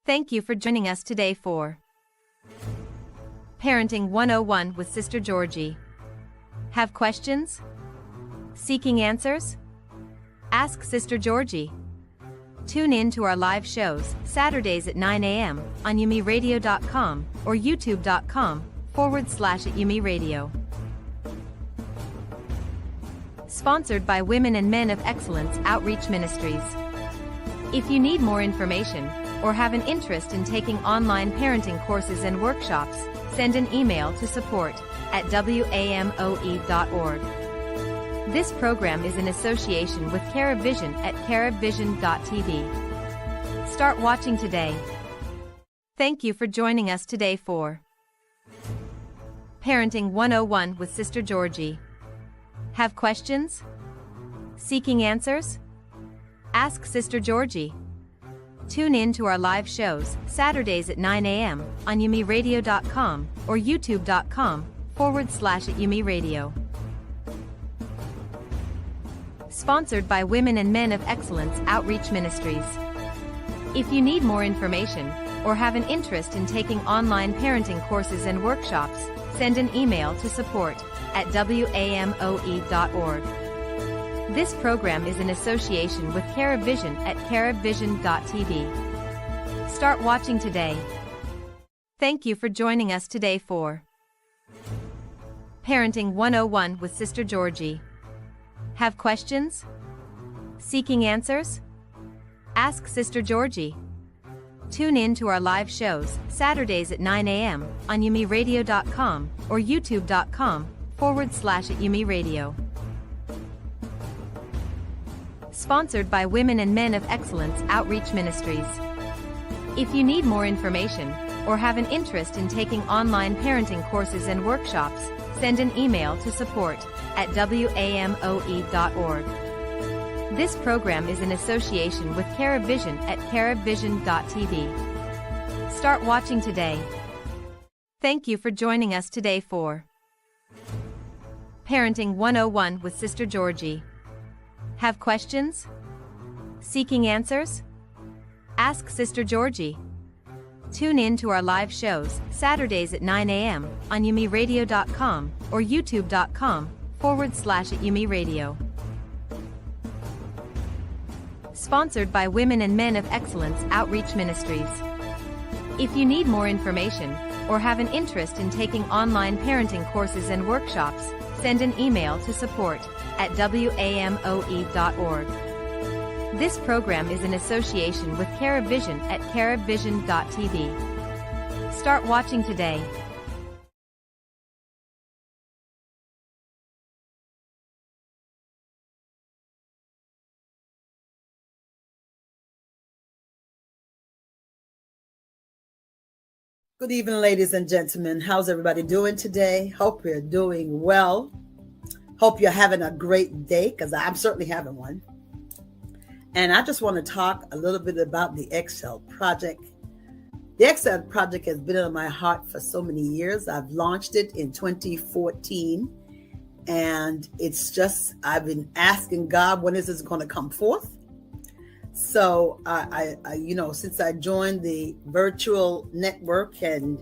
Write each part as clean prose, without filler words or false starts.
Thank you for joining us today for Parenting 101 with Sister Georgie. Have questions? Seeking answers? Ask Sister Georgie. Tune in to our live shows, Saturdays at 9 a.m. on yumiradio.com or youtube.com/YumiRadio. Sponsored by Women and Men of Excellence Outreach Ministries. If you need more information, or have an interest in taking online parenting courses and workshops, send an email to support@wamoe.org. This program is in association with COLLAB Vision at collabvision.tv. Start watching today. Thank you for joining us today for Parenting 101 with Sister Georgie. Have questions? Seeking answers? Ask Sister Georgie. Tune in to our live shows, Saturdays at 9 a.m. on yumiradio.com or youtube.com/YumiRadio. Sponsored by Women and Men of Excellence Outreach Ministries. If you need more information, or have an interest in taking online parenting courses and workshops, send an email to support@wamoe.org. This program is in association with COLLAB Vision at collabvision.tv. Start watching today. Thank you for joining us today for Parenting 101 with Sister Georgie. Have questions? Seeking answers? Ask Sister Georgie. Tune in to our live shows, Saturdays at 9 a.m. on yumiradio.com or youtube.com/YumiRadio. Sponsored by Women and Men of Excellence Outreach Ministries. If you need more information, or have an interest in taking online parenting courses and workshops, send an email to support@wamoe.org. This program is in association with COLLAB Vision at collabvision.tv. Start watching today. Thank you for joining us today for Parenting 101 with Sister Georgie. Have questions? Seeking answers? Ask Sister Georgie. Tune in to our live shows, Saturdays at 9 a.m. on yumiradio.com or youtube.com/YumiRadio. Sponsored by Women and Men of Excellence Outreach Ministries. If you need more information, or have an interest in taking online parenting courses and workshops, send an email to support@wamoe.org. This program is in association with COLLAB Vision at collabvision.tv. Start watching today. Good evening, ladies and gentlemen. How's everybody doing today? Hope you're doing well. Hope you're having a great day, because I'm certainly having one. And I just want to talk a little bit about the Excel Project. The Excel Project has been on my heart for so many years. I've launched it in 2014. And it's just, I've been asking God, when is this going to come forth? So I since I joined the virtual network and,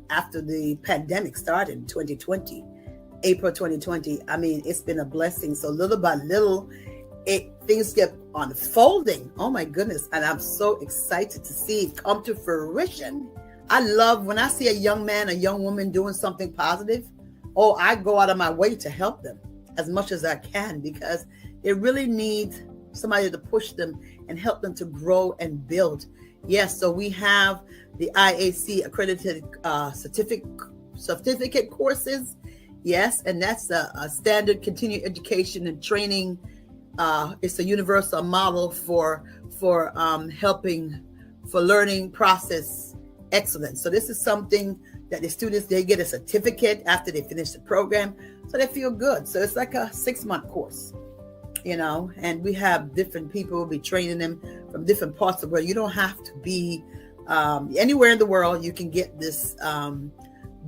after the pandemic started in 2020, April 2020, it's been a blessing. So little by little, things kept unfolding. Oh my goodness. And I'm so excited to see it come to fruition. I love when I see a young man, a young woman doing something positive. Oh, I go out of my way to help them as much as I can, because they really need somebody to push them and help them to grow and build. Yes, so we have the IAC accredited certificate courses. Yes, and that's a standard continuing education and training. It's a universal model for learning process excellence. So this is something that the students, they get a certificate after they finish the program, so they feel good. So it's like a 6-month course. And we have different people will be training them from different parts of the world. You don't have to be anywhere in the world. You can get this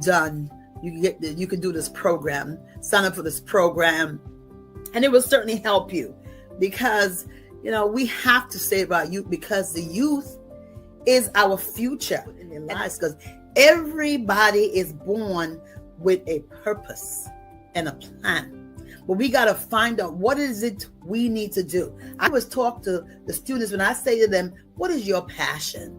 done. You can do this program, sign up for this program, and it will certainly help you, because we have to say about youth, because the youth is our future in their lives, because everybody is born with a purpose and a plan. But we got to find out, what is it we need to do? I always talk to the students when I say to them, what is your passion?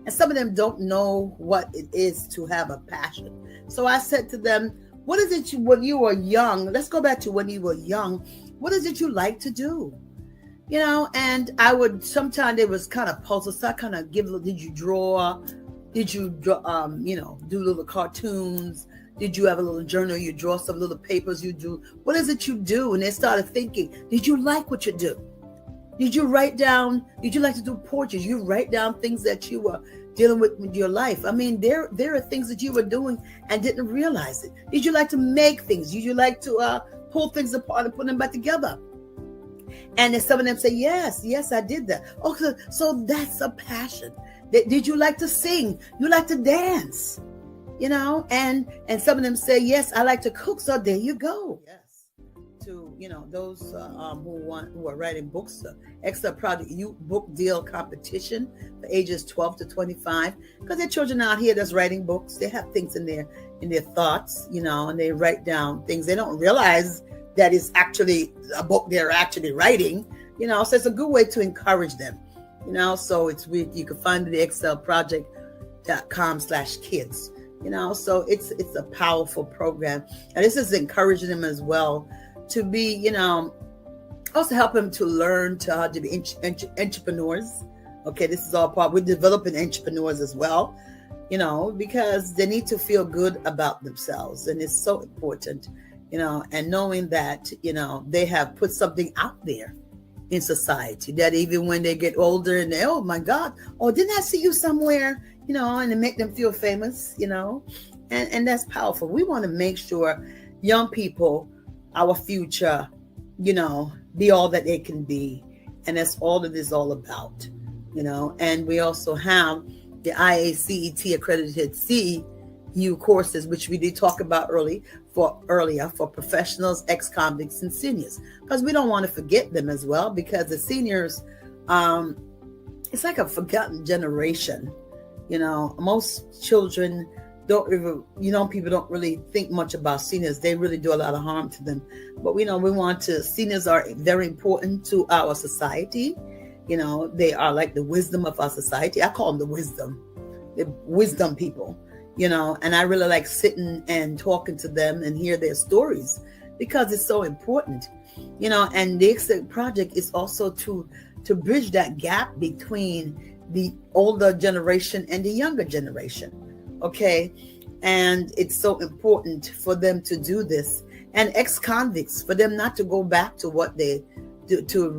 And some of them don't know what it is to have a passion. So I said to them, what is it when you were young? Let's go back to when you were young. What is it you like to do? You know, and I would, sometimes it was kind of puzzled. So I kind of give, did you draw? Did you draw, do little cartoons? Did you have a little journal? You draw some little papers, you do. What is it you do? And they started thinking, did you like what you do? Did you write down, did you like to do portraits? You write down things that you were dealing with your life. I mean, there are things that you were doing and didn't realize it. Did you like to make things? Did you like to pull things apart and put them back together? And then some of them say, yes, I did that. Okay, so that's a passion. Did you like to sing? You like to dance? You know, and some of them say, yes, I like to cook. So there you go. Yes. To, those who are writing books, Excel Project Youth Book Deal Competition for ages 12 to 25, because there are children out here that's writing books. They have things in their thoughts, and they write down things. They don't realize that it's actually a book they're actually writing, so it's a good way to encourage them, so you can find it at excelproject.com/kids. So it's a powerful program. And this is encouraging them as well to be, also help them to learn how to be entrepreneurs. Okay, this is all part. We're developing entrepreneurs as well, because they need to feel good about themselves. And it's so important, and knowing that, they have put something out there in society, that even when they get older and they, oh my God, didn't I see you somewhere? And to make them feel famous, and that's powerful. We want to make sure young people, our future, be all that they can be. And that's all it is all about, and we also have the IACET accredited CEU courses, which we did talk about earlier for professionals, ex-convicts, and seniors, because we don't want to forget them as well, because the seniors, it's like a forgotten generation. Most children don't even, people don't really think much about seniors. They really do a lot of harm to them. But seniors are very important to our society. They are like the wisdom of our society. I call them the wisdom people, and I really like sitting and talking to them and hear their stories, because it's so important, and the Excel Project is also to bridge that gap between the older generation and the younger generation. Okay. And it's so important for them to do this, and ex-convicts, for them not to go back to what they do, to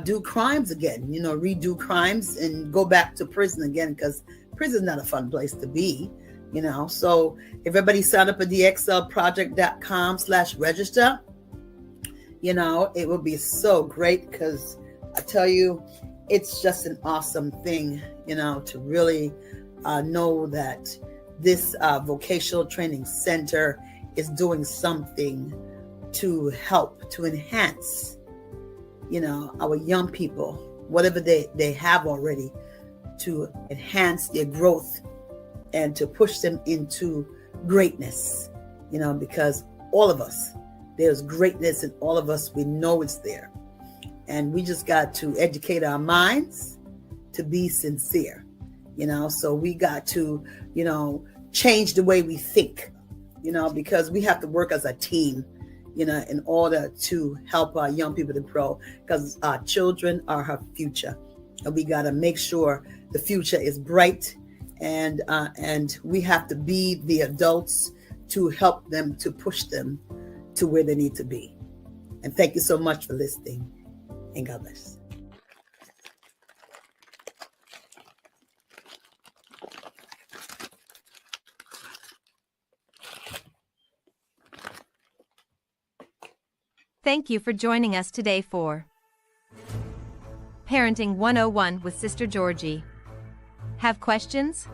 do crimes again, redo crimes and go back to prison again, because prison is not a fun place to be, So everybody sign up at the excelproject.com/register, it will be so great, because I tell you, it's just an awesome thing, to really know that this vocational training center is doing something to help, to enhance, our young people, whatever they have already, to enhance their growth and to push them into greatness, because all of us, there's greatness in all of us. We know it's there. And we just got to educate our minds to be sincere, so we got to, change the way we think, because we have to work as a team, in order to help our young people to grow, because our children are our future. And we got to make sure the future is bright, and we have to be the adults to help them, to push them to where they need to be. And thank you so much for listening. And God bless. Thank you for joining us today for Parenting 101 with Sister Georgie. Have questions?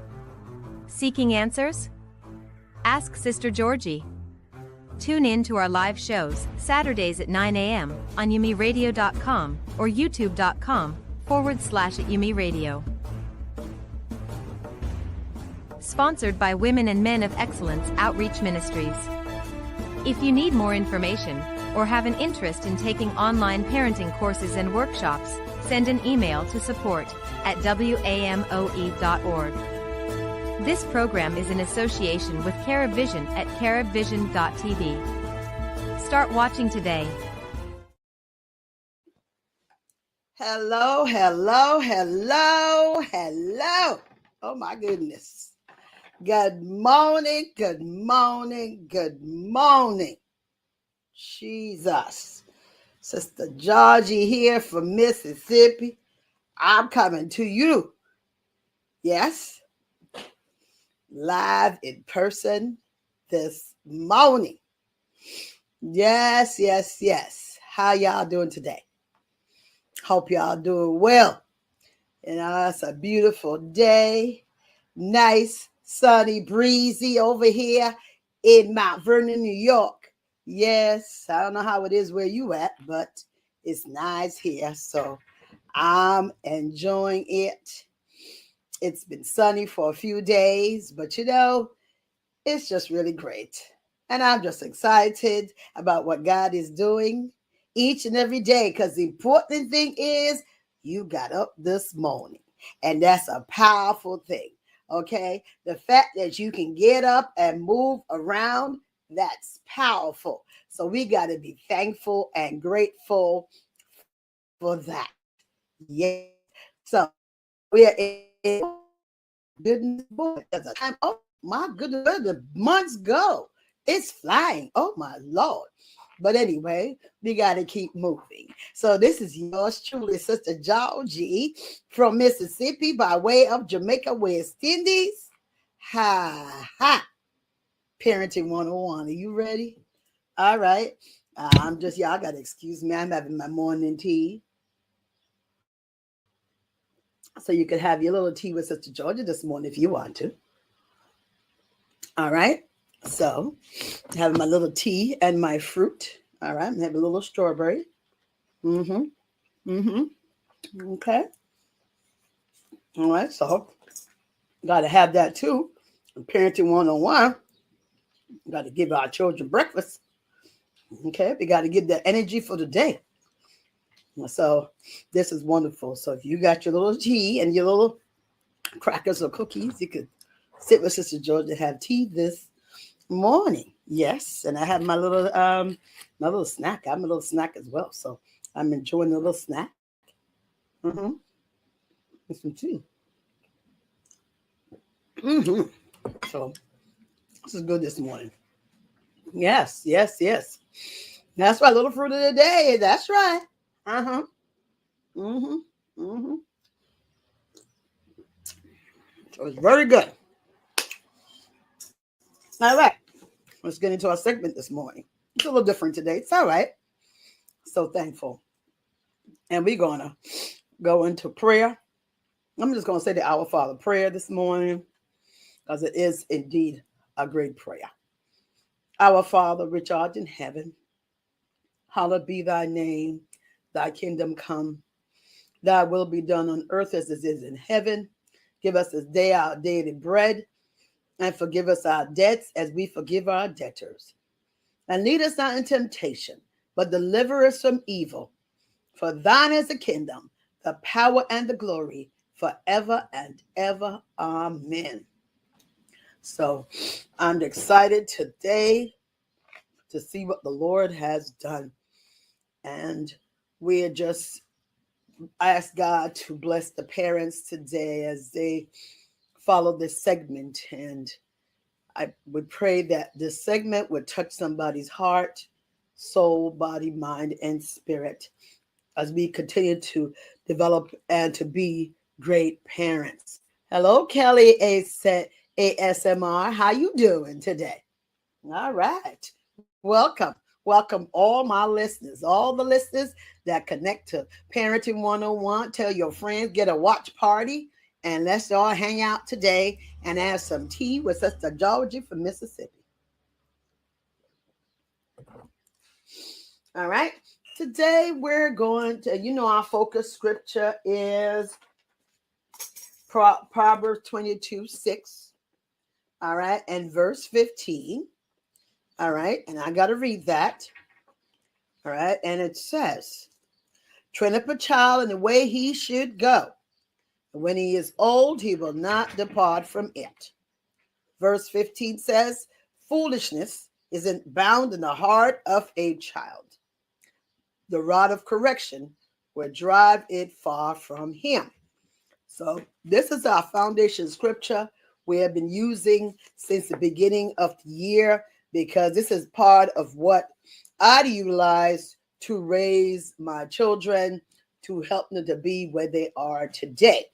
Seeking answers? Ask Sister Georgie. Tune in to our live shows, Saturdays at 9 a.m. on yumiradio.com or youtube.com/@yumiradio. sponsored by Women and Men of Excellence Outreach Ministries. If you need more information or have an interest in taking online parenting courses and workshops, send an email to support@wamoe.org. This program is in association with COLLAB Vision at collabvision.tv. Start watching today. Hello, hello, hello, hello. Oh my goodness. Good morning, good morning, good morning. Jesus. Sister Georgie here from Mississippi. I'm coming to you. Yes. Live in person this morning. Yes, yes, yes. How y'all doing today? Hope y'all doing well. It's a beautiful day. Nice, sunny, breezy over here in Mount Vernon, New York. Yes, I don't know how it is where you at, but it's nice here. So I'm enjoying it. It's been sunny for a few days, but it's just really great. And I'm just excited about what God is doing each and every day, because the important thing is you got up this morning, and that's a powerful thing. Okay, the fact that you can get up and move around, that's powerful. So we got to be thankful and grateful for that. Yes. So we are in goodness, boy, there's a time. Oh my goodness, where the months go? It's flying. Oh my Lord. But anyway, we got to keep moving. So this is yours truly, Sister Georgie from Mississippi by way of Jamaica, West Indies. Ha ha. Parenting 101. Are you ready? All right. Y'all got to excuse me. I'm having my morning tea. So you could have your little tea with Sister Georgie this morning if you want to. All right. So having my little tea and my fruit. All right. I'm having a little strawberry. Okay. All right. So got to have that too. Parenting 101. Got to give our children breakfast. Okay. We got to give that energy for the day. So this is wonderful. So if you got your little tea and your little crackers or cookies, you could sit with Sister Georgie and have tea this morning. Yes. And I have my little snack. I have a little snack as well. So I'm enjoying the little snack. And some tea. So this is good this morning. Yes, yes, yes. That's my little fruit of the day. That's right. So it's very good. All right. Let's get into our segment this morning. It's a little different today. It's all right. So thankful. And we're going to go into prayer. I'm just going to say the Our Father prayer this morning, because it is indeed a great prayer. Our Father, which art in heaven, hallowed be thy name. Thy kingdom come. Thy will be done on earth as it is in heaven. Give us this day our daily bread, and forgive us our debts as we forgive our debtors. And lead us not in temptation, but deliver us from evil. For thine is the kingdom, the power, and the glory, forever and ever. Amen. So I'm excited today to see what the Lord has done. And we just ask God to bless the parents today as they follow this segment. And I would pray that this segment would touch somebody's heart, soul, body, mind, and spirit as we continue to develop and to be great parents. Hello, Kelly ASMR. How you doing today? All right. Welcome. Welcome all my listeners, all the listeners that connect to Parenting 101. Tell your friends, get a watch party, and let's all hang out today and have some tea with Sister Georgie from Mississippi. All right. Today we're going to, our focus scripture is Proverbs 22:6. All right. And verse 15. All right. And I got to read that. All right. And it says, train up a child in the way he should go. And when he is old, he will not depart from it. Verse 15 says, foolishness isn't bound in the heart of a child. The rod of correction will drive it far from him. So this is our foundation scripture we have been using since the beginning of the year, because this is part of what I utilize to raise my children, to help them to be where they are today.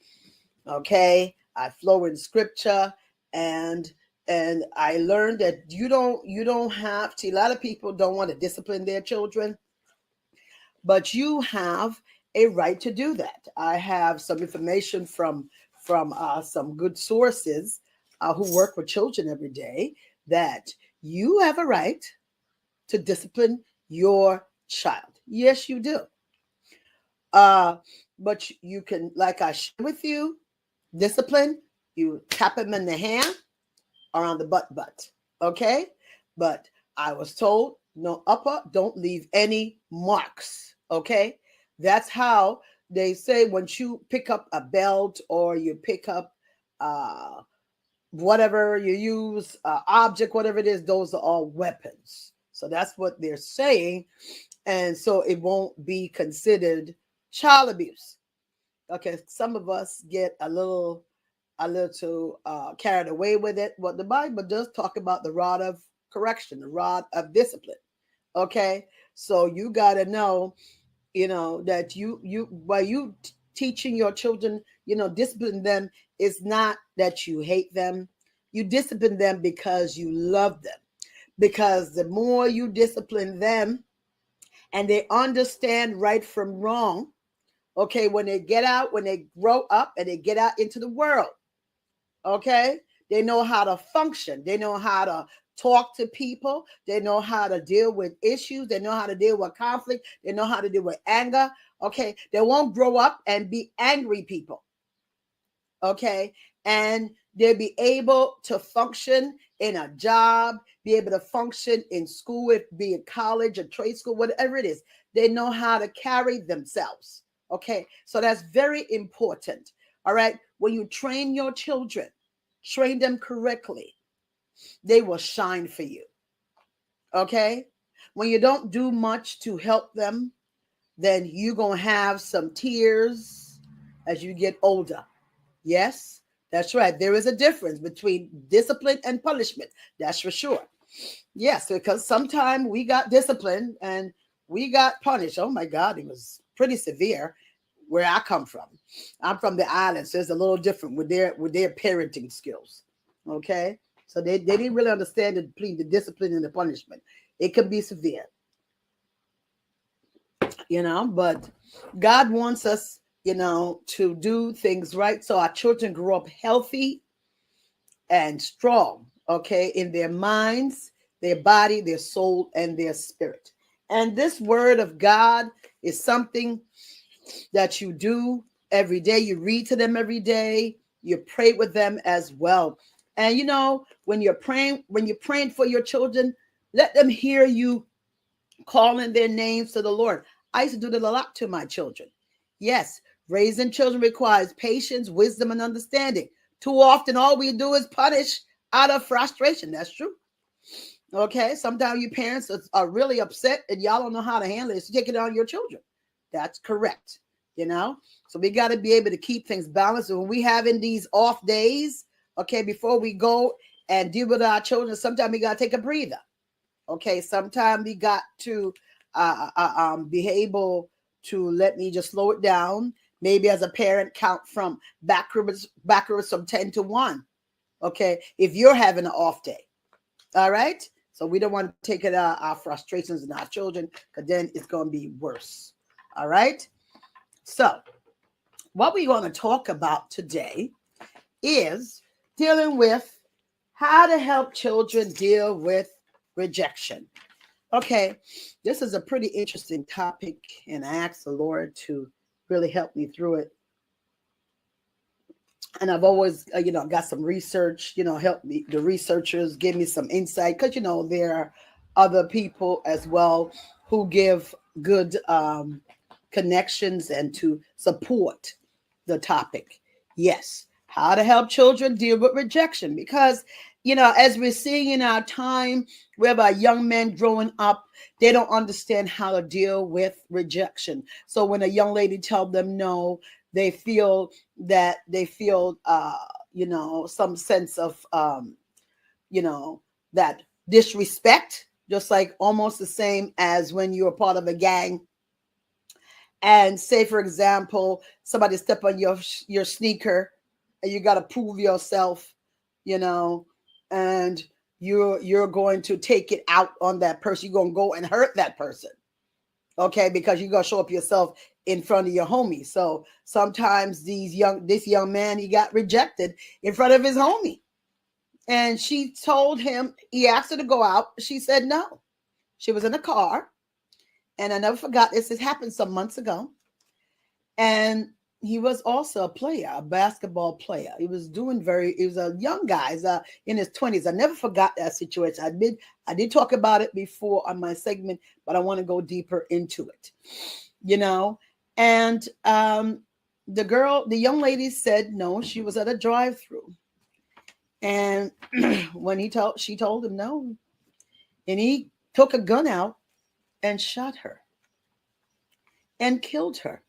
Okay, I flow in scripture, and I learned that you don't have to. A lot of people don't want to discipline their children, but you have a right to do that. I have some information from some good sources who work with children every day, that you have a right to discipline your child. Yes, you do. But you can, like I shared with you, discipline, you tap him in the hand or on the butt. Okay? But I was told, no upper, don't leave any marks. Okay? That's how they say once you pick up a belt or you pick up whatever you use, object, whatever it is, those are all weapons. So that's what they're saying. And so it won't be considered child abuse. Okay, some of us get a little carried away with it. What the Bible does talk about the rod of correction, the rod of discipline. Okay, so you got to know, that you while you teaching your children, discipline them, is not that you hate them. You discipline them because you love them. Because the more you discipline them, and they understand right from wrong. Okay, when they grow up and they get out into the world, okay, they know how to function. They know how to talk to people. They know how to deal with issues. They know how to deal with conflict. They know how to deal with anger. Okay, they won't grow up and be angry people. Okay, and they'll be able to function in a job, be able to function in school, if be it college or trade school, whatever it is. They know how to carry themselves. Okay, so that's very important. All right, when you train your children, train them correctly, they will shine for you. Okay, when you don't do much to help them, then you're going to have some tears as you get older. Yes, that's right. There is a difference between discipline and punishment. That's for sure. Yes, because sometimes we got disciplined and we got punished. Oh my God, it was pretty severe where I come from. I'm from the island, so it's a little different with their parenting skills. Okay, so they didn't really understand the discipline and the punishment. It can be severe, but God wants us, to do things right, so our children grow up healthy and strong, okay, in their minds, their body, their soul, and their spirit. And this word of God is something that you do every day. You read to them every day. You pray with them as well. And when you're praying for your children, let them hear you calling their names to the Lord. I used to do that a lot to my children. Yes, raising children requires patience, wisdom, and understanding. Too often, all we do is punish out of frustration. That's true. Okay, sometimes you parents are really upset and y'all don't know how to handle it. So take it on your children. That's correct. So we got to be able to keep things balanced. And when we having these off days, okay, before we go and deal with our children, sometimes we got to take a breather. Okay, sometimes we got to be able to let me just slow it down. Maybe as a parent, count from backwards from 10 to 1. Okay, if you're having an off day. All right, so we don't want to take it our frustrations and our children, because then it's going to be worse. All right, so what we're going to talk about today is dealing with how to help children deal with rejection. Okay, this is a pretty interesting topic, and I asked the Lord to really help me through it. And I've always, got some research, help me, the researchers give me some insight because, there are other people as well who give good connections and to support the topic. Yes, how to help children deal with rejection because, as we're seeing in our time, we have our young men growing up, they don't understand how to deal with rejection. So when a young lady tells them no, they feel some sense of that disrespect, just like almost the same as when you're part of a gang and say, for example, somebody step on your sneaker and you got to prove yourself, and you're going to take it out on that person. You're going to go and hurt that person. Okay, because you're gonna show up yourself in front of your homie. So sometimes this young man, he got rejected in front of his homie. And she told him, he asked her to go out. She said no. She was in a car. And I never forgot this. This happened some months ago. And he was also a player, a basketball player. He was a young guy, in his 20s. I never forgot that situation. I did talk about it before on my segment, but I want to go deeper into it, And the young lady said no. She was at a drive-through, and when she told him no, and he took a gun out and shot her and killed her.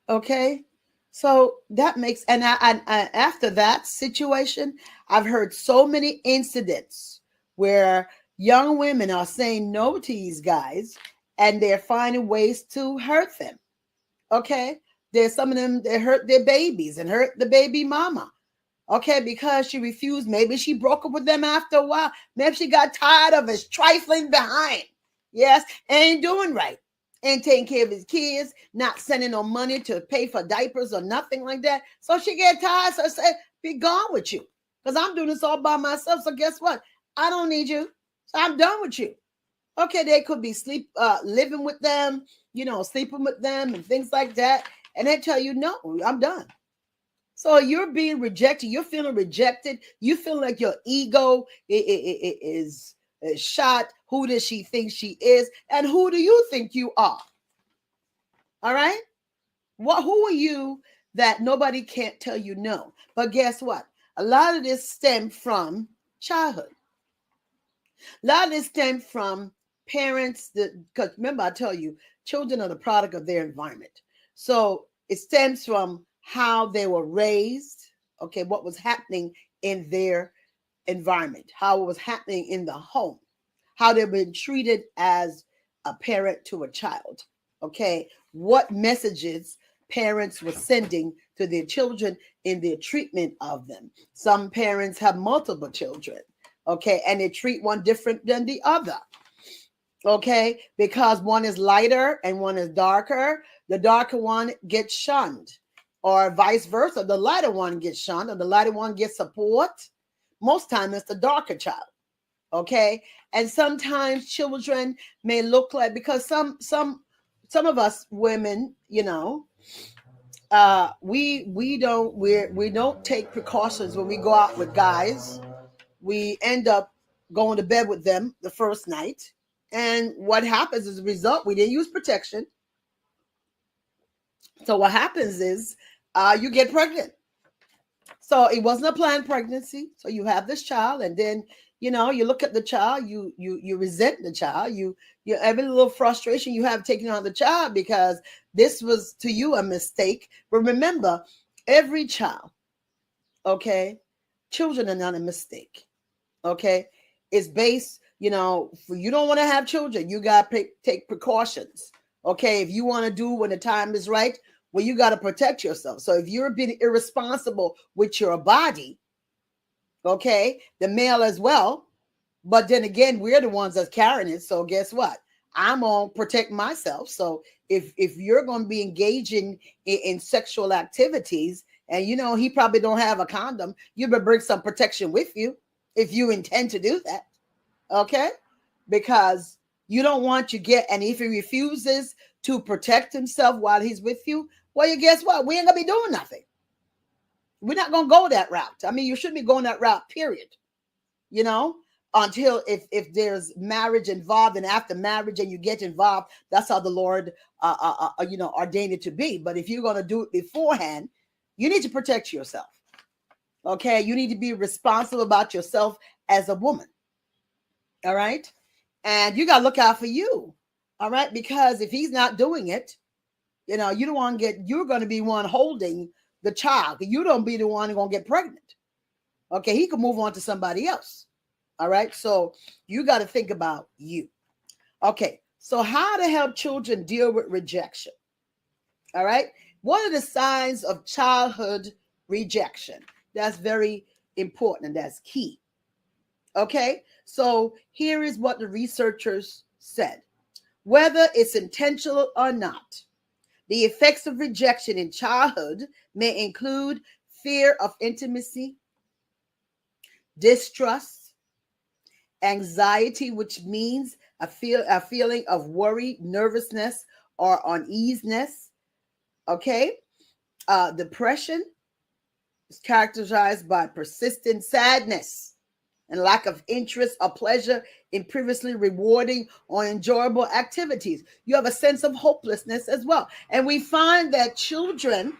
Okay, so that makes, and after that situation, I've heard so many incidents where young women are saying no to these guys and they're finding ways to hurt them. Okay, there's some of them that hurt their babies and hurt the baby mama. Okay, because she refused. Maybe she broke up with them after a while. Maybe she got tired of his trifling behind. Yes, ain't doing right. Ain't taking care of his kids, not sending no money to pay for diapers or nothing like that. So she get tired. So I say, be gone with you. Because I'm doing this all by myself. So guess what? I don't need you. So I'm done with you. Okay, they could be living with them, sleeping with them and things like that. And they tell you, no, I'm done. So you're being rejected. You're feeling rejected. You feel like your ego is shot. Who does she think she is? And who do you think you are? All right? Who are you that nobody can't tell you no? But guess what? A lot of this stemmed from childhood. A lot of this stemmed from parents because remember, I tell you, children are the product of their environment. So it stems from how they were raised, okay, what was happening in their environment, how it was happening in the home, how they've been treated as a parent to a child, okay, what messages parents were sending to their children in their treatment of them. Some parents have multiple children, okay, and they treat one different than the other, okay, because one is lighter and one is darker. The darker one gets shunned, or vice versa. The lighter one gets shunned, or the lighter one gets support. Most time it's the darker child. Okay. And sometimes children may look like, because some of us women, we don't take precautions when we go out with guys. We end up going to bed with them the first night. And what happens as a result, we didn't use protection. So what happens is you get pregnant. So it wasn't a planned pregnancy. So you have this child, and then, you look at the child, you resent the child, you every little frustration you have taking on the child because this was to you a mistake. But remember, every child, okay, children are not a mistake. Okay, it's based, you don't want to have children, you got to take precautions. Okay, if you want to do when the time is right, well, you got to protect yourself. So if you're being irresponsible with your body, okay, the male as well, but then again, we're the ones that's carrying it. So guess what? I'm going to protect myself. So if you're going to be engaging in sexual activities and, he probably don't have a condom, you better bring some protection with you if you intend to do that. Okay, because you don't want you and if he refuses to protect himself while he's with you, well, you guess what? We ain't gonna be doing nothing. We're not going to go that route. I mean, you shouldn't be going that route, period. You know, until if there's marriage involved, and after marriage and you get involved, that's how the Lord, ordained it to be. But if you're going to do it beforehand, you need to protect yourself. Okay. You need to be responsible about yourself as a woman. All right. And you got to look out for you. All right. Because if he's not doing it, you don't want to you're going to be one holding the child. You don't be the one who's going to get pregnant. Okay. He could move on to somebody else. All right. So you got to think about you. Okay. So how to help children deal with rejection. All right. What are the signs of childhood rejection? That's very important and that's key. Okay. So here is what the researchers said. Whether it's intentional or not, the effects of rejection in childhood may include fear of intimacy, distrust, anxiety, which means a feeling of worry, nervousness, or uneasiness. Okay. Depression is characterized by persistent sadness and lack of interest or pleasure in previously rewarding or enjoyable activities. You have a sense of hopelessness as well. And we find that children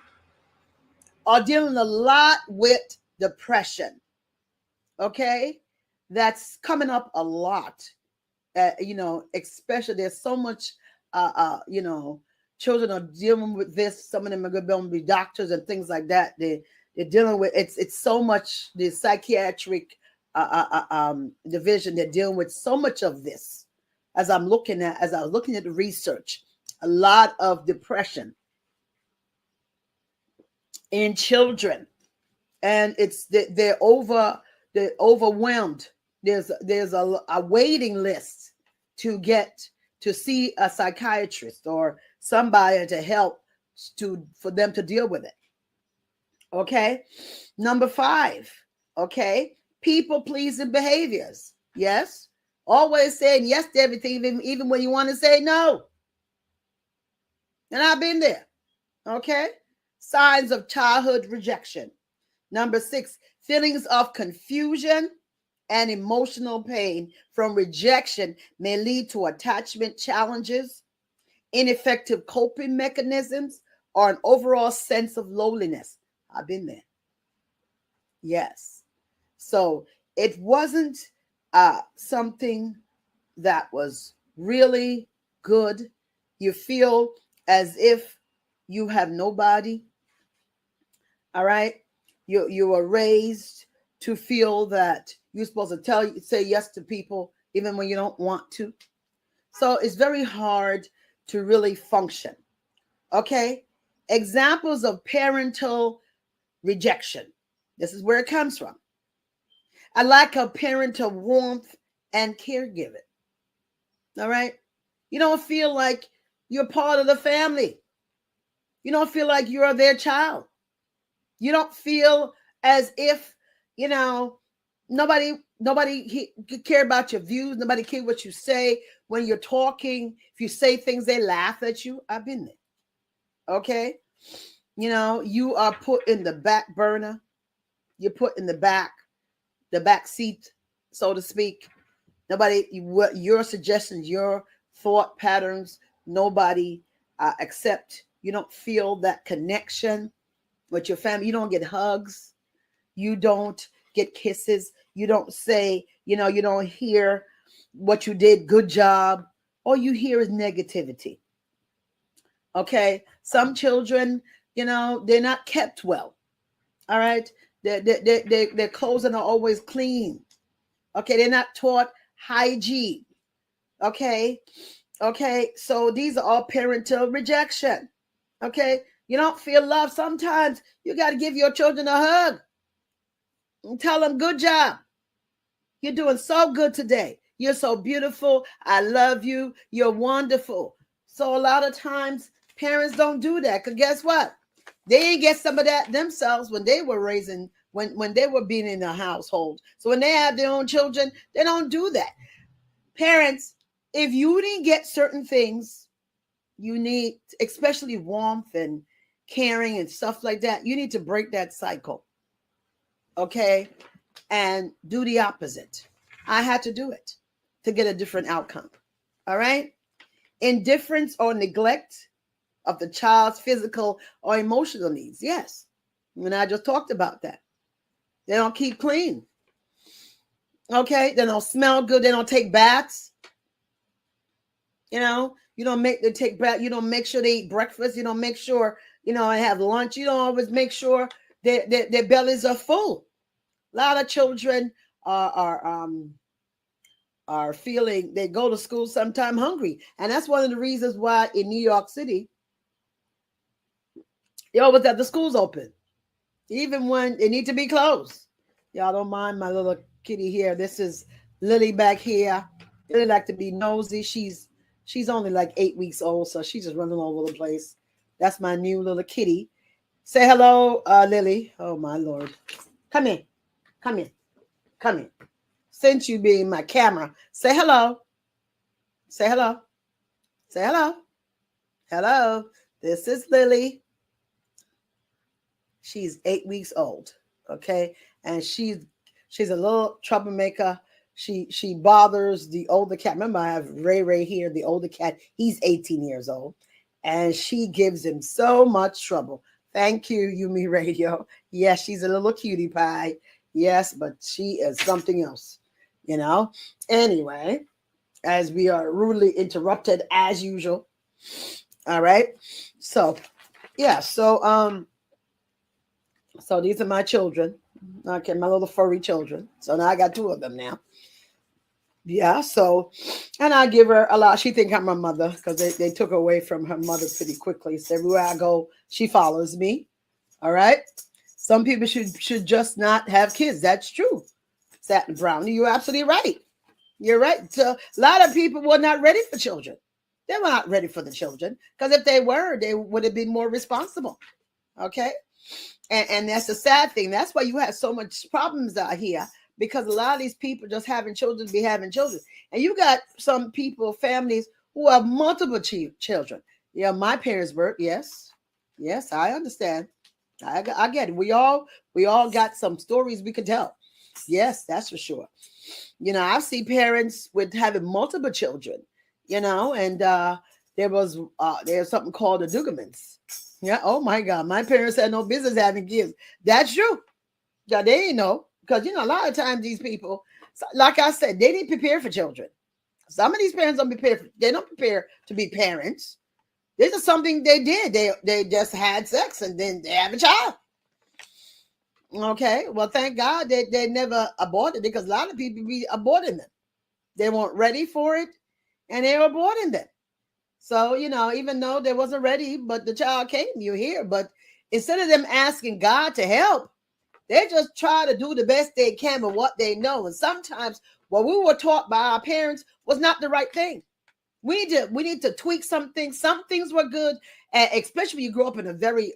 are dealing a lot with depression. Okay? That's coming up a lot. Especially there's so much, children are dealing with this. Some of them are going to be doctors and things like that. They're dealing with, it's so much, the psychiatric division, they're dealing with so much of this. As I was looking at the research, a lot of depression in children, and they're overwhelmed. There's a waiting list to get to see a psychiatrist or somebody to help for them to deal with it. Okay. Number 5. Okay. People pleasing behaviors. Yes. Always saying yes to everything, even when you want to say no. And I've been there. Okay. Signs of childhood rejection. Number 6, feelings of confusion and emotional pain from rejection may lead to attachment challenges, ineffective coping mechanisms, or an overall sense of loneliness. I've been there. Yes. So it wasn't something that was really good. You feel as if you have nobody. All right. You were raised to feel that you're supposed to say yes to people even when you don't want to. So it's very hard to really function. Okay. Examples of parental rejection. This is where it comes from. A lack of parental warmth and caregiving. All right. You don't feel like you're part of the family. You don't feel like you're their child. You don't feel as if, nobody care about your views. Nobody care what you say when you're talking. If you say things, they laugh at you. I've been there. Okay. You are put in the back burner. You're put in the back seat, so to speak. What your suggestions, your thought patterns, nobody accept. You don't feel that connection with your family. You don't get hugs. You don't get kisses. You don't say, you don't hear what you did. Good job. All you hear is negativity. Okay. Some children, they're not kept well. All right. Their clothes are not always clean. Okay. They're not taught hygiene. Okay. Okay. So these are all parental rejection. Okay. You don't feel love. Sometimes you got to give your children a hug and tell them, good job. You're doing so good today. You're so beautiful. I love you. You're wonderful. So a lot of times parents don't do that. Because guess what? They didn't get some of that themselves when they were raising, when they were being in a household. So when they have their own children, they don't do that. Parents, if you didn't get certain things, you need, especially warmth and caring and stuff like that, you need to break that cycle. okay, and do the opposite. I had to do it to get a different outcome. All right. Indifference or neglect of the child's physical or emotional needs. Yes. And I just talked about that. They don't keep clean. Okay. They don't smell good. They don't take baths. You know, you don't make them take bath. You don't make sure they eat breakfast. You don't make sure, they have lunch. You don't always make sure their bellies are full. A lot of children are feeling, they go to school sometime hungry. And that's one of the reasons why in New York City, they always have the schools open, even when they need to be closed. Y'all don't mind my little kitty here. This is Lily back here. Lily like to be nosy. She's only like 8 weeks old, so she's just running all over the place. That's my new little kitty. Say hello, Lily. Oh my Lord. Come in. Come in. Come in. Since you being my camera, say hello. Say hello. Say hello. Hello. This is Lily. She's 8 weeks old. Okay. And she's a little troublemaker. She bothers the older cat. Remember, I have Ray here, the older cat. He's 18 years old. And she gives him so much trouble. Thank you, Yumi Radio. Yes, she's a little cutie pie. Yes, but she is something else. Anyway, as we are rudely interrupted as usual. All right. So these are my children. Okay, my little furry children. So now I got 2 of them now. Yeah, so, and I give her a lot. She think I'm her mother because they took her away from her mother pretty quickly. So everywhere I go, she follows me. All right. Some people should just not have kids. That's true. Satin Brown, you're absolutely right. You're right. So a lot of people were not ready for children. They were not ready for the children because if they were, they would have been more responsible. Okay. And that's a sad thing. That's why you have so much problems out here because a lot of these people just having children be having children. And you got some people, families who have multiple children. Yeah, my parents were. Yes. Yes, I understand. I get it. We all got some stories we could tell. Yes, that's for sure. I see parents with having multiple children, and there's something called the Dugamans. Yeah. Oh my God. My parents had no business having kids. That's true. Yeah, they didn't know because, a lot of times these people, like I said, they didn't prepare for children. Some of these parents don't prepare. They don't prepare to be parents. This is something they did. They just had sex and then they have a child. Okay. Well, thank God they never aborted it because a lot of people be aborting them. They weren't ready for it and they were aborting them. So, even though they wasn't ready, but the child came, you're here. But instead of them asking God to help, they just try to do the best they can with what they know. And sometimes what we were taught by our parents was not the right thing. We need to tweak some things. Some things were good, especially when you grew up in a very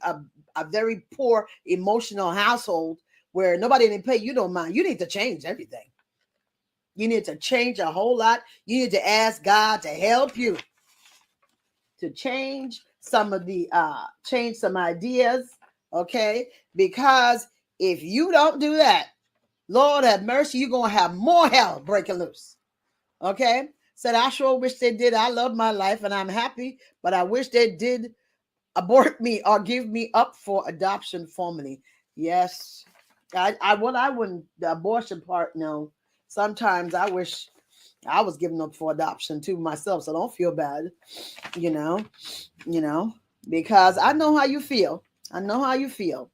poor emotional household where nobody didn't pay you no mind. You need to change everything. You need to change a whole lot. You need to ask God to help you to change some ideas, okay? Because if you don't do that, Lord have mercy, you're going to have more hell breaking loose, okay? Said, I sure wish they did. I love my life and I'm happy, but I wish they did abort me or give me up for adoption formally. Yes, I wouldn't, the abortion part, no. Sometimes I wish I was given up for adoption too myself, so don't feel bad, because I know how you feel. I know how you feel,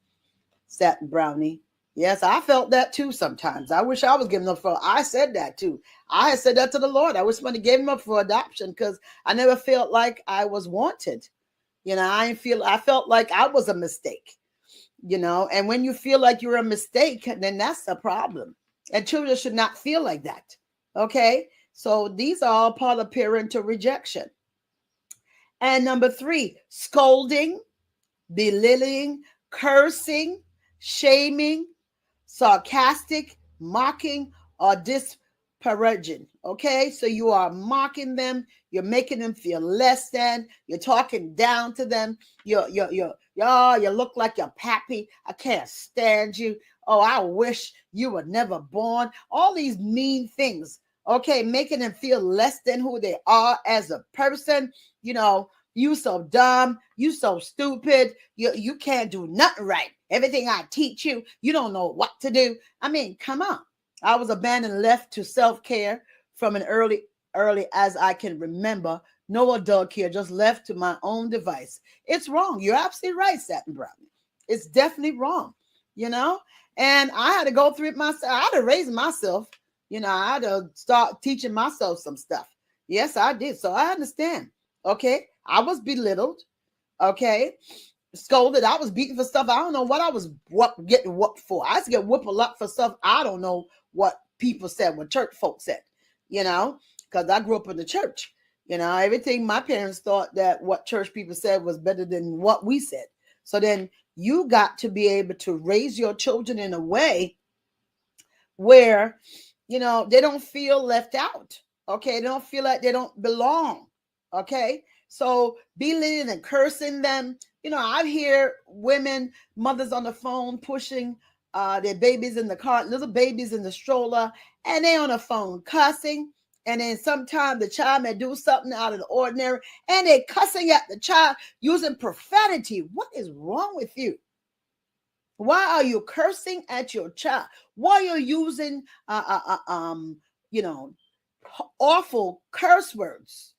Satin Brownie. Yes, I felt that too sometimes. I wish I was given up for, I said that too. I had said that to the Lord. I wish somebody gave him up for adoption because I never felt like I was wanted. I felt like I was a mistake, and when you feel like you're a mistake, then that's a problem. And children should not feel like that. Okay. So these are all part of parental rejection. And number 3, scolding, belittling, cursing, shaming, sarcastic, mocking, or disparaging. Okay, so you are mocking them, you're making them feel less than, you're talking down to them, you look like your pappy. I can't stand you. Oh, I wish you were never born. All these mean things, okay, making them feel less than who they are as a person. You so dumb, you so stupid, you can't do nothing right. Everything I teach you, you don't know what to do. I mean, come on. I was abandoned, left to self-care from an early as I can remember. No adult care, just left to my own device. It's wrong. You're absolutely right, Satin Brown. It's definitely wrong, and I had to go through it myself. I had to raise myself. I had to start teaching myself some stuff. Yes, I did. So I understand. Okay. I was belittled. Okay. Scolded. I was beaten for stuff. I don't know what I was getting whooped for. I used to get whooped a lot for stuff. I don't know what people said, what church folks said, because I grew up in the church. Everything my parents thought that what church people said was better than what we said. So then you got to be able to raise your children in a way where, they don't feel left out. Okay. They don't feel like they don't belong. Okay. So belittling and cursing them. I hear women, mothers on the phone pushing their babies in the car, little babies in the stroller, and they on the phone cussing. And then sometimes the child may do something out of the ordinary and they cussing at the child using profanity. What is wrong with you? Why are you cursing at your child? Why are you using, awful curse words,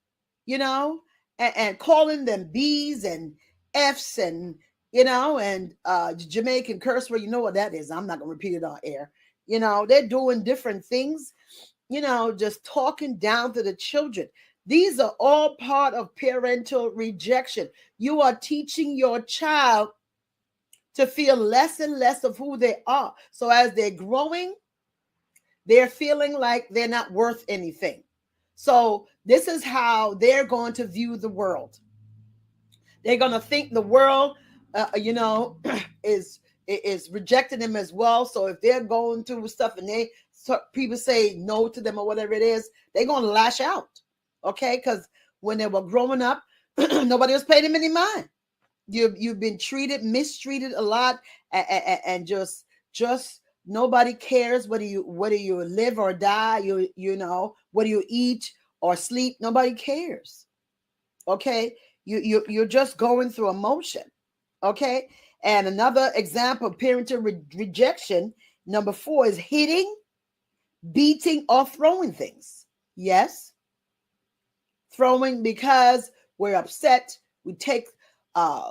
and calling them B's and F's and, and Jamaican curse word. You know what that is. I'm not going to repeat it on air. They're doing different things, just talking down to the children. These are all part of parental rejection. You are teaching your child to feel less and less of who they are. So as they're growing, they're feeling like they're not worth anything. So this is how they're going to view the world. They're going to think the world, is rejecting them as well. So if they're going through stuff and people say no to them or whatever it is, they're going to lash out. Okay. Because when they were growing up, nobody was paying them any mind. You've been mistreated a lot, and just nobody cares whether you live or die. Whether you eat or sleep, nobody cares. Okay, you're just going through emotion. Okay, and another example of parental rejection, number 4, is hitting, beating, or throwing things. Yes, throwing because we're upset. We take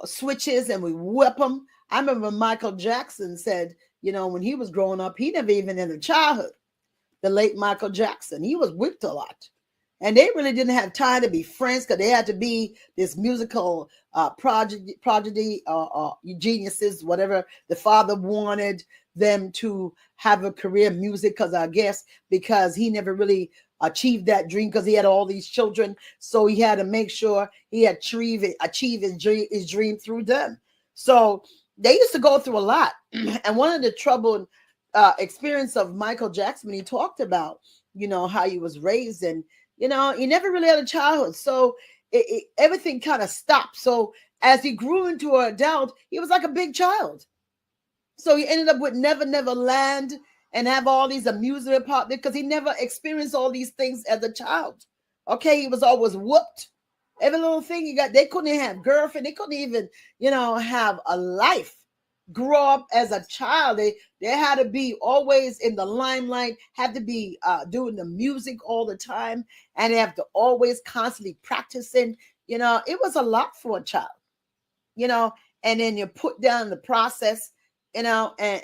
switches and we whip them. I remember Michael Jackson said, when he was growing up, he never even in a childhood. The late Michael Jackson, he was whipped a lot, and they really didn't have time to be friends because they had to be this musical prodigy geniuses, whatever the father wanted them to have a career in music. Because he never really achieved that dream because he had all these children. So he had to make sure he achieve his dream through them. So they used to go through a lot. And one of the troubled experience of Michael Jackson, when he talked about, how he was raised, and, he never really had a childhood. So everything kind of stopped. So as he grew into an adult, he was like a big child. So he ended up with Never Never Land and have all these amusement parks because he never experienced all these things as a child. Okay, he was always whooped. Every little thing he got, they couldn't have girlfriend. They couldn't even, have a life. Grow up as a child. They had to be always in the limelight, had to be doing the music all the time, and they have to always constantly practicing. It was a lot for a child, and then you put down the process, and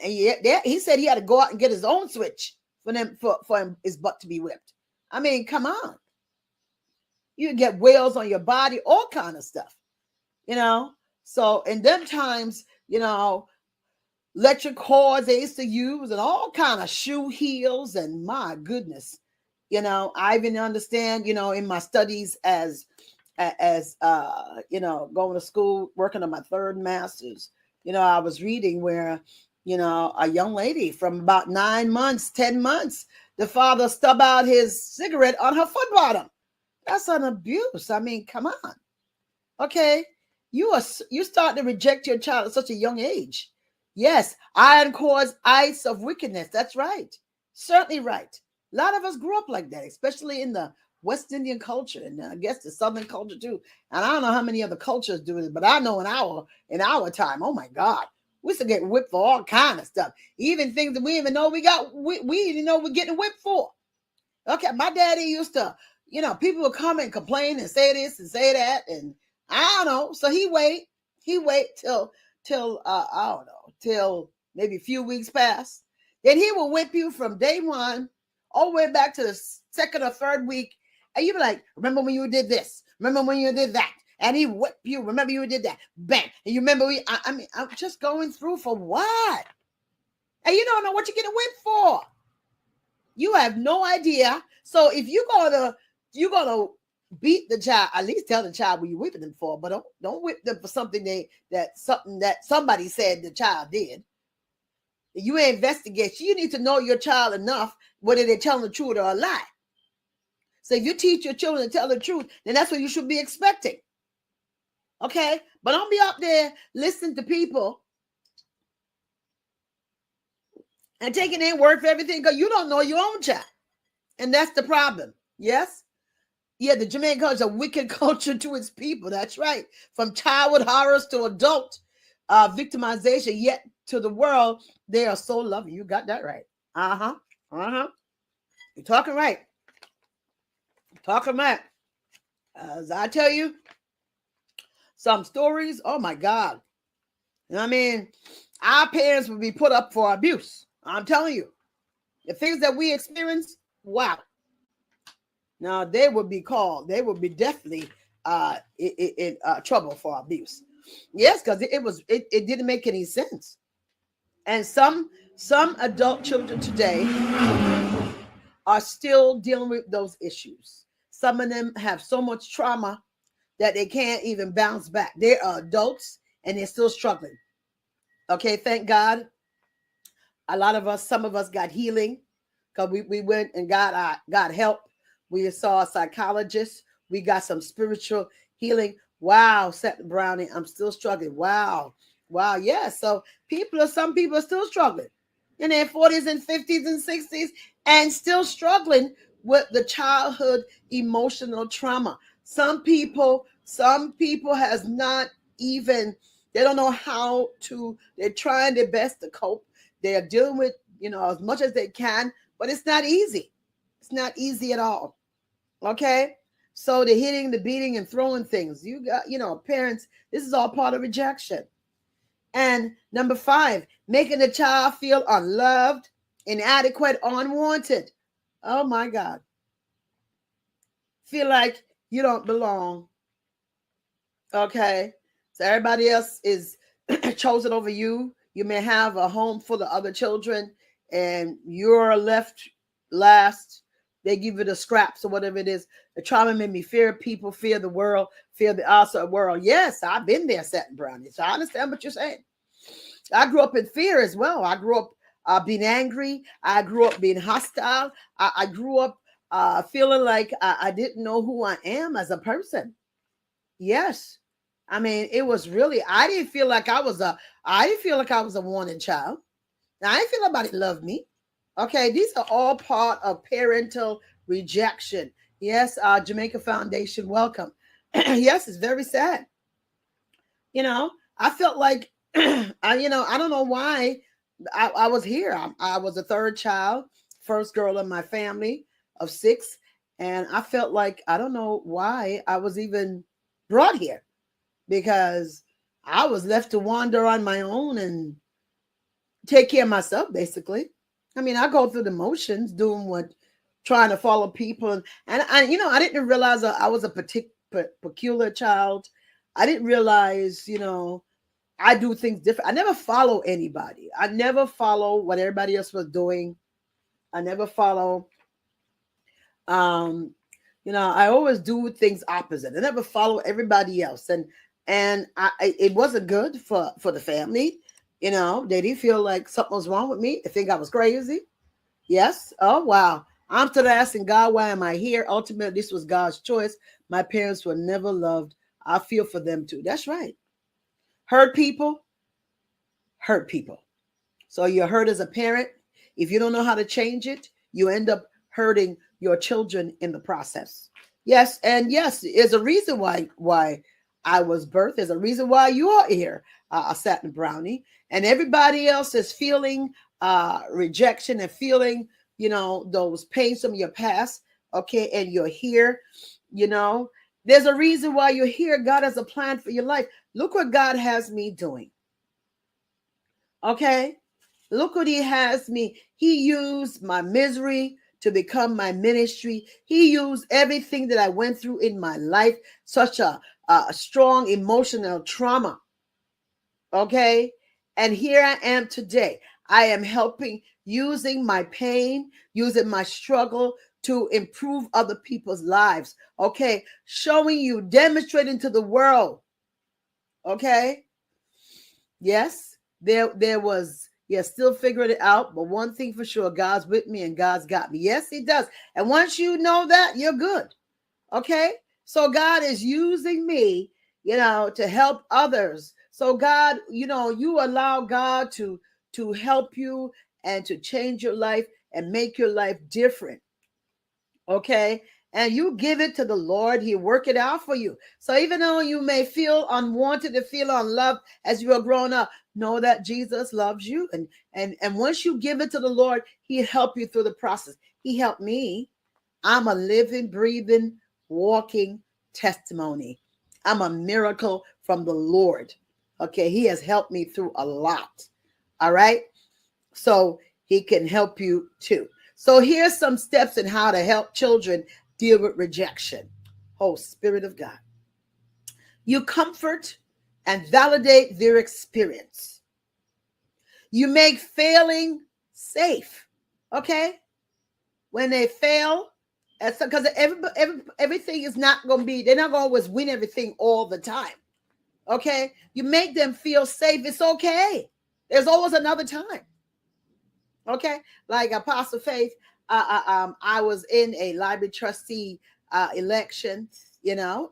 he said he had to go out and get his own switch for his butt to be whipped. I mean, come on. You get wales on your body, all kind of stuff, So in them times, electric cords they used to use and all kind of shoe heels, and my goodness, I even understand, in my studies as going to school, working on my 3rd master's, I was reading where, a young lady from about 9 months, 10 months, the father stubbed out his cigarette on her foot bottom. That's an abuse. I mean, come on. Okay. You start to reject your child at such a young age. Yes, iron cause ice of wickedness. That's right. Certainly right. A lot of us grew up like that, especially in the West Indian culture, and I guess the Southern culture too. And I don't know how many other cultures do it, but I know in our time, oh my God, we used to get whipped for all kind of stuff, even things that we didn't even know we didn't know we're getting whipped for. Okay, my daddy used to, people would come and complain and say this and say that, and I don't know. So he wait till I don't know, till maybe a few weeks pass. Then he will whip you from day one all the way back to the second or third week, and you be like, "Remember when you did this? Remember when you did that?" And he whip you. Remember you did that? Bang! And you remember I'm just going through for what? And you don't know what you're getting whipped for. You have no idea. So if you're gonna beat the child, at least tell the child what you're whipping them for, but don't whip them for something that somebody said the child did. You investigate. You need to know your child enough whether they're telling the truth or a lie. So if you teach your children to tell the truth, then that's what you should be expecting. Okay? But don't be up there listening to people and taking their word for everything because you don't know your own child. And that's the problem. Yes? Yeah, the Jamaican culture is a wicked culture to its people. That's right. From childhood horrors to adult victimization, yet to the world, they are so loving. You got that right. You're talking right. Talking right. As I tell you, some stories, oh my God. I mean, our parents would be put up for abuse. I'm telling you. The things that we experience, wow. Now they would be definitely in trouble for abuse. Yes, because it didn't make any sense. And some adult children today are still dealing with those issues. Some of them have so much trauma that they can't even bounce back. They are adults and they're still struggling. Okay, thank God. Some of us got healing because we went and got help. We saw a psychologist. We got some spiritual healing. Wow, Seth Browning, I'm still struggling. Wow. Yeah. So some people are still struggling in their 40s and 50s and 60s and still struggling with the childhood emotional trauma. Some people has not even, they don't know how to, they're trying their best to cope. They're dealing with, as much as they can, but it's not easy. It's not easy at all. Okay. So the hitting, the beating, and throwing things. You got, parents, this is all part of rejection. And number 5, making the child feel unloved, inadequate, unwanted. Oh my God. Feel like you don't belong. Okay. So everybody else is chosen over you. You may have a home full of other children and you're left last. They give you the scraps or whatever it is. The trauma made me fear people, fear the world, fear the outside world. Yes, I've been there, Satin Brownie. So I understand what you're saying. I grew up in fear as well. I grew up being angry. I grew up being hostile. I grew up feeling like I didn't know who I am as a person. Yes. I mean, it was really, I didn't feel like I was a wanted child. Now, I didn't feel nobody loved me. Okay, these are all part of parental rejection. Yes, Jamaica Foundation, welcome. Yes, it's very sad. I felt like, I don't know why I was here. I was a third child, first girl in my family of 6. And I felt like, I don't know why I was even brought here because I was left to wander on my own and take care of myself, basically. I mean, I go through the motions trying to follow people. And I didn't realize I was a peculiar child. I didn't realize, I do things different. I never follow anybody. I never follow what everybody else was doing. I never follow, I always do things opposite. I never follow everybody else. And it wasn't good for the family. They didn't feel like something was wrong with me. They think I was crazy. Yes. Oh, wow. I'm still asking God, why am I here? Ultimately, this was God's choice. My parents were never loved. I feel for them too. That's right. Hurt people. So you're hurt as a parent. If you don't know how to change it, you end up hurting your children in the process. Yes, and yes, there's a reason why I was birthed. There's a reason why you are here, a satin brownie, and everybody else is feeling rejection and feeling, those pains from your past. Okay, and you're here. There's a reason why you're here. God has a plan for your life. Look what God has me doing. Okay, look what He has me. He used my misery to become my ministry. He used everything that I went through in my life, such a strong emotional trauma. Okay. And here I am today. I am helping, using my pain, using my struggle to improve other people's lives. Okay. Showing you, demonstrating to the world. Okay. Yes, there was, still figuring it out. But one thing for sure, God's with me and God's got me. Yes, He does. And once you know that, you're good. Okay. So God is using me, to help others. So God, you allow God to help you and to change your life and make your life different. Okay. And you give it to the Lord, He work it out for you. So even though you may feel unwanted and feel unloved as you are growing up, know that Jesus loves you. And once you give it to the Lord, He'll help you through the process. He helped me. I'm a living, breathing, walking testimony. I'm a miracle from the Lord. Okay. He has helped me through a lot. All right. So He can help you too. So here's some steps in how to help children deal with rejection. Oh, Spirit of God. You comfort and validate their experience. You make failing safe. Okay? When they fail, because everything is not going to be, they're not going to always win everything all the time. Okay? You make them feel safe. It's okay. There's always another time. Okay, like Apostle Faith, I was in a library trustee election,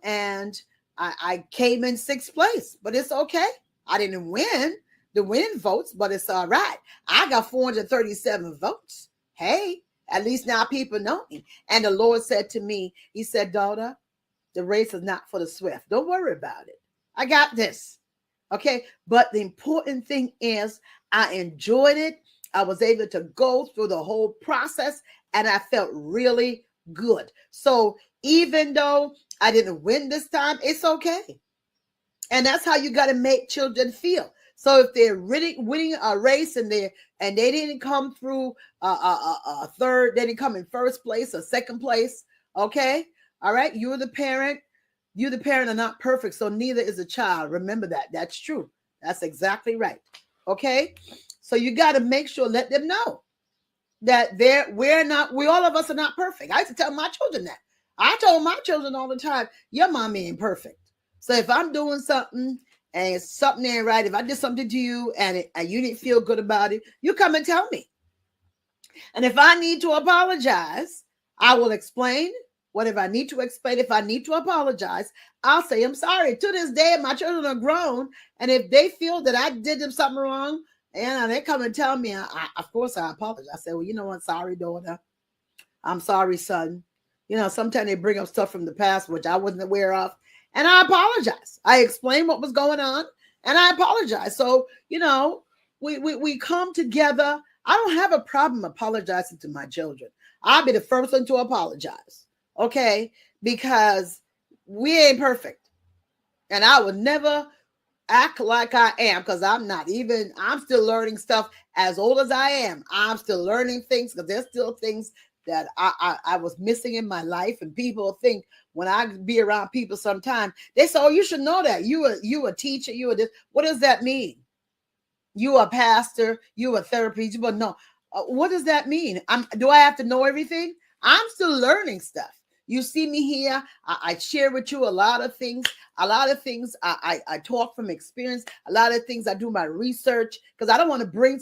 and I came in 6th place, but it's okay. I didn't win the winning votes, but it's all right. I got 437 votes. Hey, at least now people know me. And the Lord said to me, He said, daughter, the race is not for the swift. Don't worry about it. I got this. Okay, but the important thing is I enjoyed it. I was able to go through the whole process and I felt really good. So even though I didn't win this time, it's okay. And that's how you got to make children feel. So if they're really winning a race and they didn't come through a third, they didn't come in 1st place or 2nd place. Okay. All right. You're the parent. You, the parent, are not perfect. So neither is the child. Remember that. That's true. That's exactly right. Okay. So you got to make sure, let them know that we all of us are not perfect. I used to tell my children that. I told my children all the time, your mommy ain't perfect. So if I'm doing something and something ain't right, if I did something to you and you didn't feel good about it, you come and tell me. And if I need to apologize, I will explain. Whatever I need to explain, if I need to apologize, I'll say, I'm sorry. To this day, my children are grown. And if they feel that I did them something wrong, and they come and tell me, of course, I apologize. I say, well, you know what? Sorry, daughter. I'm sorry, son. Sometimes they bring up stuff from the past, which I wasn't aware of. And I apologize. I explained what was going on and I apologize. So, we come together. I don't have a problem apologizing to my children. I'll be the first one to apologize. Okay. Because we ain't perfect. And I would never act like I am, because I'm still learning stuff. As old as I am, I'm still learning things, because there's still things that I was missing in my life. And people think when I be around people sometimes, they say, oh, you should know that. You a teacher, you a this. What does that mean? You a pastor, you a therapist, but no. What does that mean? Do I have to know everything? I'm still learning stuff. You see me here. I share with you a lot of things. A lot of things I talk from experience. A lot of things I do my research, because I don't want to bring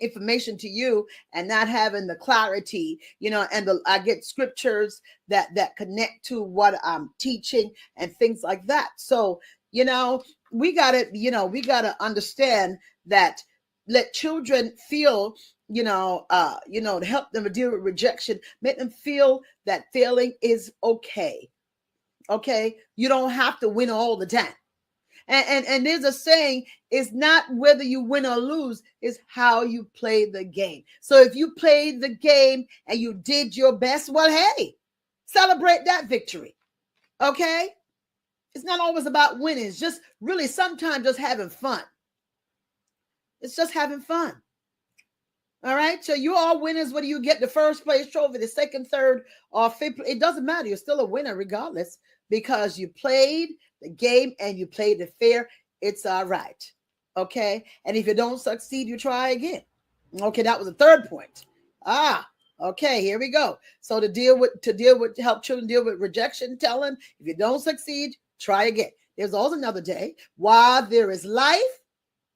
information to you and not having the clarity, and I get scriptures that connect to what I'm teaching and things like that. So, we gotta understand that let children feel, to help them deal with rejection, make them feel that failing is okay. Okay. You don't have to win all the time. And there's a saying, it's not whether you win or lose, it's how you play the game. So if you played the game and you did your best, well, hey, celebrate that victory. Okay? It's not always about winning. It's just really sometimes just having fun. It's just having fun. All right? So you all winners, whether you get the first place trophy, the second, third, or fifth, it doesn't matter. You're still a winner regardless, because you played the game and you played it fair. It's all right. Okay? And if you don't succeed, you try again. Okay, that was the third point. Okay, here we go. So to help children deal with rejection, tell them, if you don't succeed, try again. There's always another day. While there is life,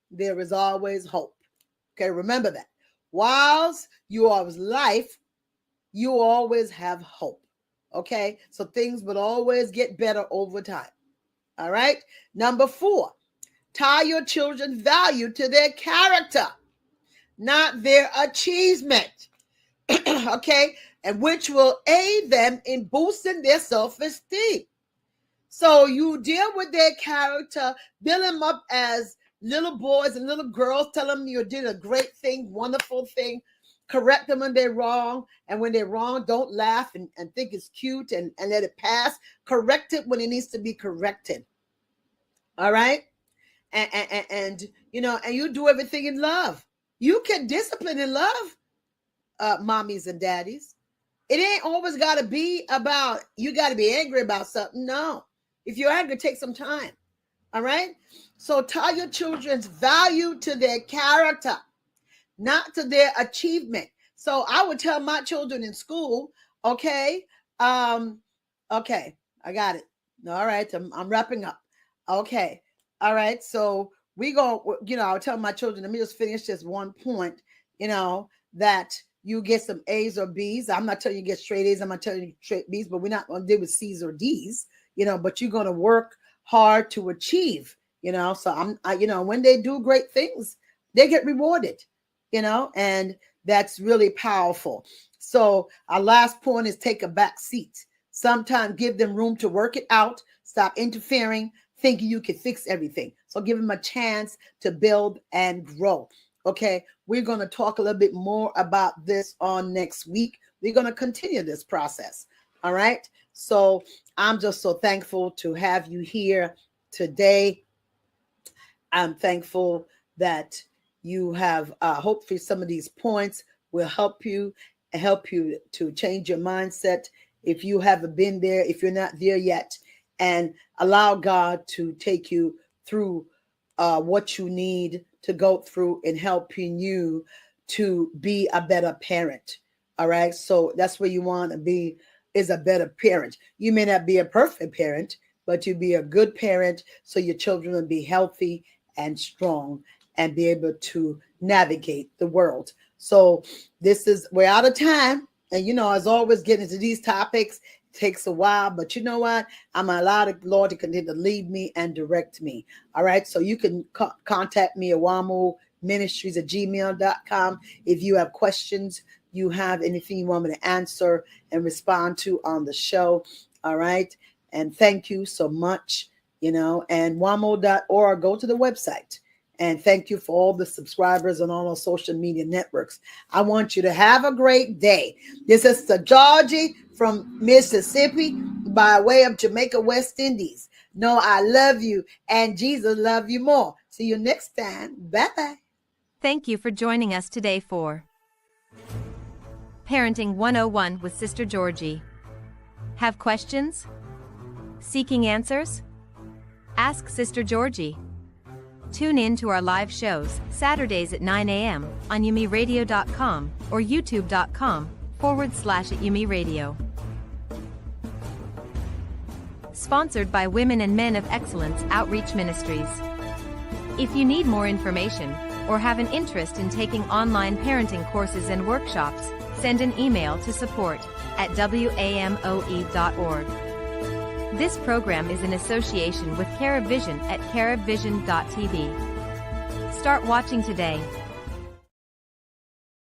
there is always hope. Okay, remember that. Whilst you are life, you always have hope. Okay, so things will always get better over time. All right. Number 4, tie your children's value to their character, not their achievement. Okay, and which will aid them in boosting their self-esteem. So you deal with their character, build them up as little boys and little girls. Tell them you did a great thing, wonderful thing. Correct them when they're wrong. And when they're wrong, don't laugh and think it's cute and let it pass. Correct it when it needs to be corrected. All right? And you do everything in love. You can discipline in love, mommies and daddies. It ain't always got to be about, you got to be angry about something. No. If you're angry, take some time. All right? So tie your children's value to their character, not to their achievement. So I would tell my children in school, okay, I got it. All right, I'm wrapping up. Okay, all right. So we go, I'll tell my children, let me just finish this one point, that you get some A's or B's. I'm not telling you get straight A's. I'm not telling you straight B's, but we're not going to deal with C's or D's, but you're going to work hard to achieve, so when they do great things, they get rewarded, and that's really powerful. So our last point is take a back seat. Sometimes give them room to work it out. Stop interfering, thinking you can fix everything. So give them a chance to build and grow. Okay, we're going to talk a little bit more about this on next week. We're going to continue this process. All right. So I'm just so thankful to have you here today. I'm thankful that you have, hopefully some of these points will help you to change your mindset. If you haven't been there, if you're not there yet, and allow God to take you through what you need to go through in helping you to be a better parent. All right. So that's where you want to be, is a better parent. You may not be a perfect parent, but you be a good parent so your children will be healthy and strong and be able to navigate the world. So we're out of time. And, as always, getting into these topics takes a while, but you know what? I'm allowed the Lord to continue to lead me and direct me. All right. So you can contact me at Ministries@gmail.com. If you have questions, you have anything you want me to answer and respond to on the show. All right. And thank you so much, and WAMO.org, go to the website. And thank you for all the subscribers on all our social media networks. I want you to have a great day. This is Sister Georgie from Mississippi by way of Jamaica, West Indies. Know I love you and Jesus love you more. See you next time. Bye-bye. Thank you for joining us today for Parenting 101 with Sister Georgie. Have questions? Seeking answers? Ask Sister Georgie. Tune in to our live shows, Saturdays at 9 a.m. on YumiRadio.com or YouTube.com/YumiRadio. Sponsored by Women and Men of Excellence Outreach Ministries. If you need more information or have an interest in taking online parenting courses and workshops, send an email to support@wamoe.org. This program is in association with COLLAB Vision at COLLABvision.tv. Start watching today.